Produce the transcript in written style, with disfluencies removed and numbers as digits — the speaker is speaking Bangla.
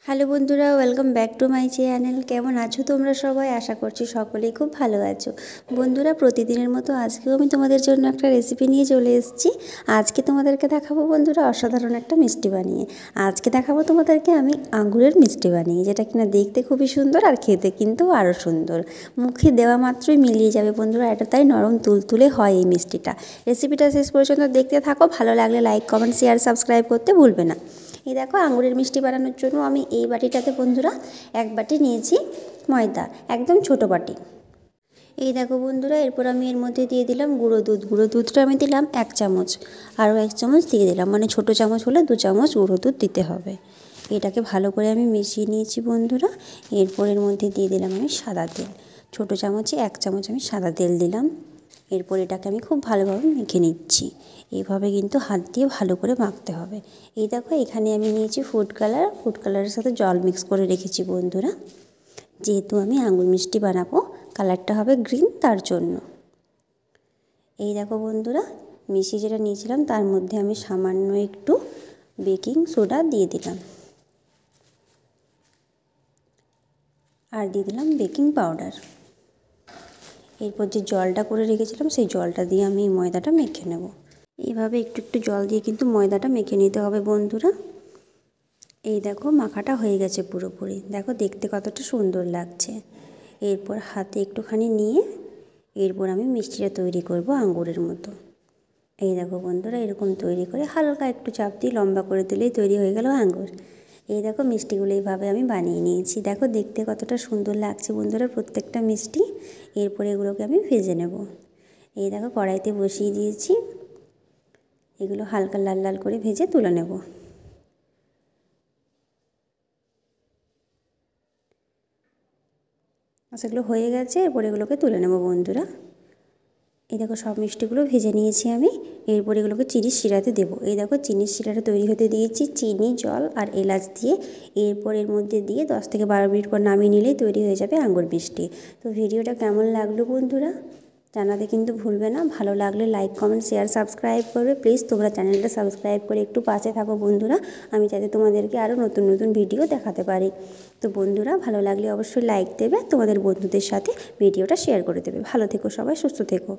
হ্যালো বন্ধুরা, welcome back to my channel. কেমন আছো তোমরা সবাই? আশা করছি সকলেই খুব ভালো আছো। বন্ধুরা, প্রতিদিনের মতো আজকেও আমি তোমাদের জন্য একটা রেসিপি নিয়ে চলে এসেছি। আজকে তোমাদেরকে দেখাবো বন্ধুরা অসাধারণ একটা মিষ্টি বানিয়ে। আজকে দেখাবো তোমাদেরকে আমি আঙুরের মিষ্টি বানিয়ে, যেটা কিনা দেখতে খুবই সুন্দর আর খেতে কিন্তু আরও সুন্দর। মুখে দেওয়া মাত্রই মিলিয়ে যাবে বন্ধুরা, এটা তাই নরম তুলতুলে হয় এই মিষ্টিটা। রেসিপিটা শেষ পর্যন্ত দেখতে থাকো, ভালো লাগলে লাইক, কমেন্ট, শেয়ার, সাবস্ক্রাইব করতে ভুলবে না। এই দেখো, আঙুরের মিষ্টি বানানোর জন্য আমি এই বাটিটাতে বন্ধুরা এক বাটি নিয়েছি ময়দা, একদম ছোট বাটি। এই দেখো বন্ধুরা, এরপর আমি এর মধ্যে দিয়ে দিলাম গুঁড়ো দুধ। গুঁড়ো দুধটা আমি দিলাম 1 চামচ, আরও 1 চামচ দিয়ে দিলাম, মানে ছোটো চামচ হলে 2 চামচ গুঁড়ো দুধ দিতে হবে। এটাকে ভালো করে আমি মিশিয়ে নিয়েছি বন্ধুরা। এরপর এর মধ্যে দিয়ে দিলাম আমি সাদা তেল, ছোটো চামচে 1 চামচ আমি সাদা তেল দিলাম। এরপর এটাকে আমি খুব ভালোভাবে মেখে নিচ্ছি। এইভাবে কিন্তু হাত দিয়ে ভালো করে মাখতে হবে। এই দেখো, এখানে আমি নিয়েছি ফুড কালার। ফুড কালারের সাথে জল মিক্স করে রেখেছি বন্ধুরা, যেহেতু আমি আঙুর মিষ্টি বানাবো, কালারটা হবে গ্রিন, তার জন্য। এই দেখো বন্ধুরা, মিষ্টি যেটা নিয়েছিলাম তার মধ্যে আমি সামান্য একটু বেকিং সোডা দিয়ে দিলাম, আর দিয়ে দিলাম বেকিং পাউডার। এরপর যে জলটা করে রেখেছিলাম সেই জলটা দিয়ে আমি এই ময়দাটা মেখে নেব। এইভাবে একটু একটু জল দিয়ে কিন্তু ময়দাটা মেখে নিতে হবে বন্ধুরা। এই দেখো, মাখাটা হয়ে গেছে পুরোপুরি। দেখো দেখতে কতটা সুন্দর লাগছে। এরপর হাতে একটুখানি নিয়ে এরপর আমি মিষ্টিটা তৈরি করব আঙ্গুরের মতো। এই দেখো বন্ধুরা, এরকম তৈরি করে হালকা একটু চাপ দিয়ে লম্বা করে দিলেই তৈরি হয়ে গেল আঙ্গুর। এই দেখো, মিষ্টিগুলো এইভাবে আমি বানিয়ে নিয়েছি। দেখো দেখতে কতটা সুন্দর লাগছে বন্ধুরা প্রত্যেকটা মিষ্টি। এরপর এগুলোকে আমি ভেজে নেব। এই দেখো, কড়াইতে বসিয়ে দিয়েছি। এগুলো হালকা লাল লাল করে ভেজে তুলে নেব। সেগুলো হয়ে গেছে, এরপর এগুলোকে তুলে নেব বন্ধুরা। এই দেখো, সব মিষ্টিগুলো ভেজে নিয়েছি আমি। এরপর এগুলোকে চিনির শিরাতে দেবো। এই দেখো, চিনির শিরাটা তৈরি হতে দিয়েছি চিনি, জল আর এলাচ দিয়ে। এরপর এর মধ্যে দিয়ে 10 থেকে 12 মিনিট পর নামিয়ে নিলেই তৈরি হয়ে যাবে আঙ্গুর মিষ্টি। তো ভিডিওটা কেমন লাগলো বন্ধুরা জানাতে কিন্তু ভুলবে না। ভালো লাগলে লাইক, কমেন্ট, শেয়ার, সাবস্ক্রাইব করবে প্লিজ। তোমরা চ্যানেলটা সাবস্ক্রাইব করে একটু পাশে থাকো বন্ধুরা, আমি যাতে তোমাদেরকে আরও নতুন নতুন ভিডিও দেখাতে পারি। তো বন্ধুরা, ভালো লাগলে অবশ্যই লাইক দেবে, তোমাদের বন্ধুদের সাথে ভিডিওটা শেয়ার করে দেবে। ভালো থেকো সবাই, সুস্থ থেকো।